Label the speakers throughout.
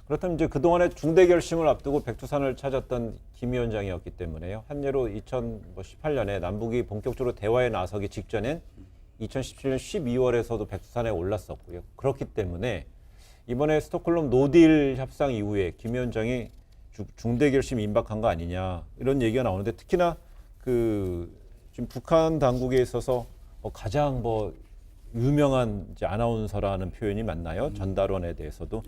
Speaker 1: 그렇다면 이제 그동안에 중대 결심을 앞두고 백두산을 찾았던 김 위원장이었기 때문에요. 한예로 2018년에 남북이 본격적으로 대화에 나서기 직전엔 2017년 12월에서도 백두산에 올랐었고요. 그렇기 때문에 이번에 스톡홀름 노딜 협상 이후에 김 위원장이 중대 결심 임박한 거 아니냐 이런 얘기가 나오는데 특히나 지금 북한 당국에 있어서 가장 유명한 이제 아나운서라는 표현이 맞나요? 전달원에 대해서도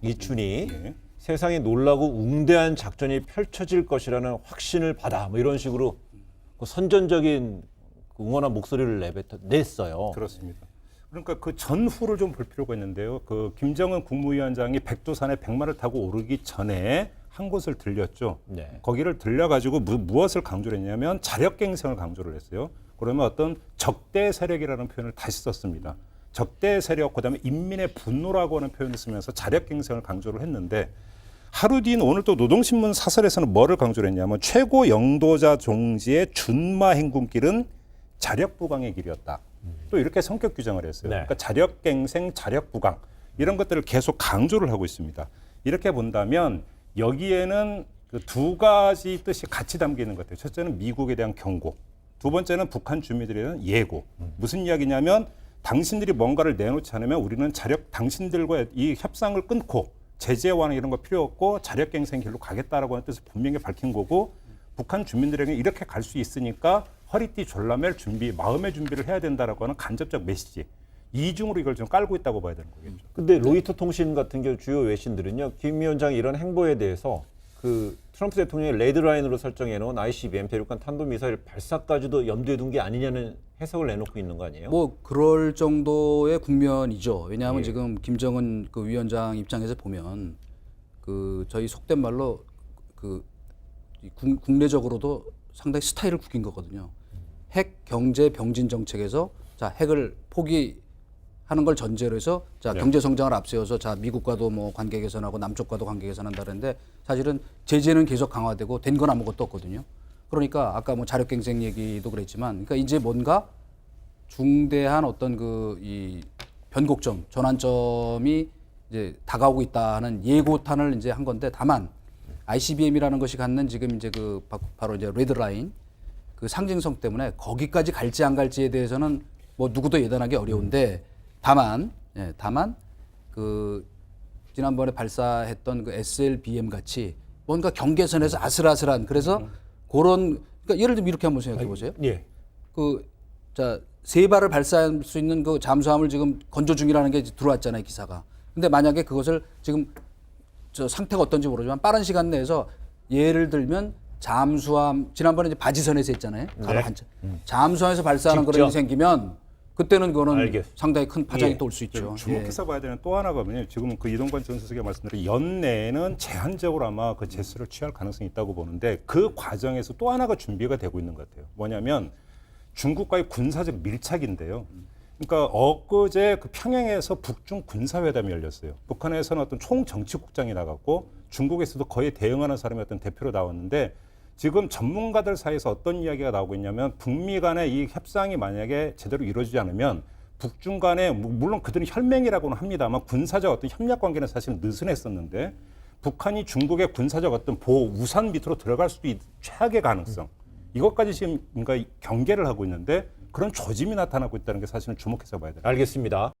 Speaker 1: 이춘이
Speaker 2: 네.
Speaker 1: 세상에 놀라고 웅대한 작전이 펼쳐질 것이라는 확신을 받아 이런 식으로 선전적인 응원한 목소리를 냈어요.
Speaker 2: 그렇습니다. 그러니까 그 전후를 좀 볼 필요가 있는데요. 그 김정은 국무위원장이 백두산에 백마를 타고 오르기 전에 한 곳을 들렸죠.
Speaker 1: 네.
Speaker 2: 거기를 들려가지고 무엇을 강조를 했냐면 자력갱생을 강조를 했어요. 그러면 어떤 적대 세력이라는 표현을 다시 썼습니다. 적대 세력, 그다음에 인민의 분노라고 하는 표현을 쓰면서 자력갱생을 강조를 했는데 하루 뒤인 오늘 또 노동신문 사설에서는 뭐를 강조를 했냐면 최고 영도자 종지의 준마 행군길은 자력부강의 길이었다. 또 이렇게 성격 규정을 했어요.
Speaker 1: 네.
Speaker 2: 그러니까 자력갱생, 자력부강 이런 것들을 계속 강조를 하고 있습니다. 이렇게 본다면 여기에는 그 두 가지 뜻이 같이 담겨 있는 것 같아요. 첫째는 미국에 대한 경고, 두 번째는 북한 주민들에 대한 예고. 무슨 이야기냐면 당신들이 뭔가를 내놓지 않으면 우리는 당신들과 이 협상을 끊고 제재 완화 이런 거 필요 없고 자력갱생 길로 가겠다라고 하는 뜻을 분명히 밝힌 거고 북한 주민들에게 이렇게 갈 수 있으니까 허리띠 졸라맬 준비, 마음의 준비를 해야 된다라고 하는 간접적 메시지. 이중으로 이걸 좀 깔고 있다고 봐야 되는 거겠죠.
Speaker 1: 근데 로이터 통신 같은 경우 주요 외신들은요, 김 위원장의 이런 행보에 대해서 트럼프 대통령이 레드라인으로 설정해 놓은 ICBM 대륙간 탄도미사일 발사까지도 염두에 둔 게 아니냐는 해석을 내놓고 있는 거 아니에요?
Speaker 3: 그럴 정도의 국면이죠. 왜냐하면
Speaker 1: 예.
Speaker 3: 지금 김정은 그 위원장 입장에서 보면 저희 속된 말로 국내적으로도 상당히 스타일을 구긴 거거든요. 핵 경제 병진 정책에서 핵을 포기하는 걸 전제로 해서 경제 성장을 앞세워서 미국과도 관계 개선하고 남쪽과도 관계 개선한다 그랬는데 사실은 제재는 계속 강화되고 된 건 아무것도 없거든요. 그러니까 아까 자력갱생 얘기도 그랬지만 그러니까 이제 뭔가 중대한 어떤 이 변곡점, 전환점이 이제 다가오고 있다는 예고탄을 이제 한 건데 다만 ICBM이라는 것이 갖는 지금 이제 바로 이제 레드라인 상징성 때문에 거기까지 갈지 안 갈지에 대해서는 누구도 예단하기 어려운데 다만 지난번에 발사했던 SLBM 같이 뭔가 경계선에서 아슬아슬한 그래서 그런 그러니까 예를 들면 이렇게 한번 생각해 보세요.
Speaker 1: 예.
Speaker 3: 세 발을 발사할 수 있는 잠수함을 지금 건조 중이라는 게 들어왔잖아요, 기사가. 근데 만약에 그것을 지금 상태가 어떤지 모르지만 빠른 시간 내에서 예를 들면 잠수함 지난번에 이제 바지선에서 했잖아요.
Speaker 1: 네.
Speaker 3: 잠수함에서 발사하는 그런 일이 생기면 그때는 그거는 상당히 큰 파장이 또 올 수 있죠.
Speaker 2: 주목해서 봐야 되는 또 하나가 지금 이동관 전 수석이 말씀드린 연내에는 제한적으로 아마 그 제스를 취할 가능성이 있다고 보는데 그 과정에서 또 하나가 준비가 되고 있는 것 같아요. 뭐냐면 중국과의 군사적 밀착인데요. 그러니까 엊그제 평양에서 북중 군사회담이 열렸어요. 북한에서는 어떤 총정치국장이 나갔고 중국에서도 거의 대응하는 사람이 어떤 대표로 나왔는데 지금 전문가들 사이에서 어떤 이야기가 나오고 있냐면 북미 간의 이 협상이 만약에 제대로 이루어지지 않으면 북중 간에 물론 그들은 혈맹이라고는 합니다만 군사적 어떤 협력 관계는 사실 느슨했었는데 북한이 중국의 군사적 어떤 보호 우산 밑으로 들어갈 수도 최악의 가능성 이것까지 지금 경계를 하고 있는데 그런 조짐이 나타나고 있다는 게 사실은 주목해서 봐야 돼요.
Speaker 1: 알겠습니다.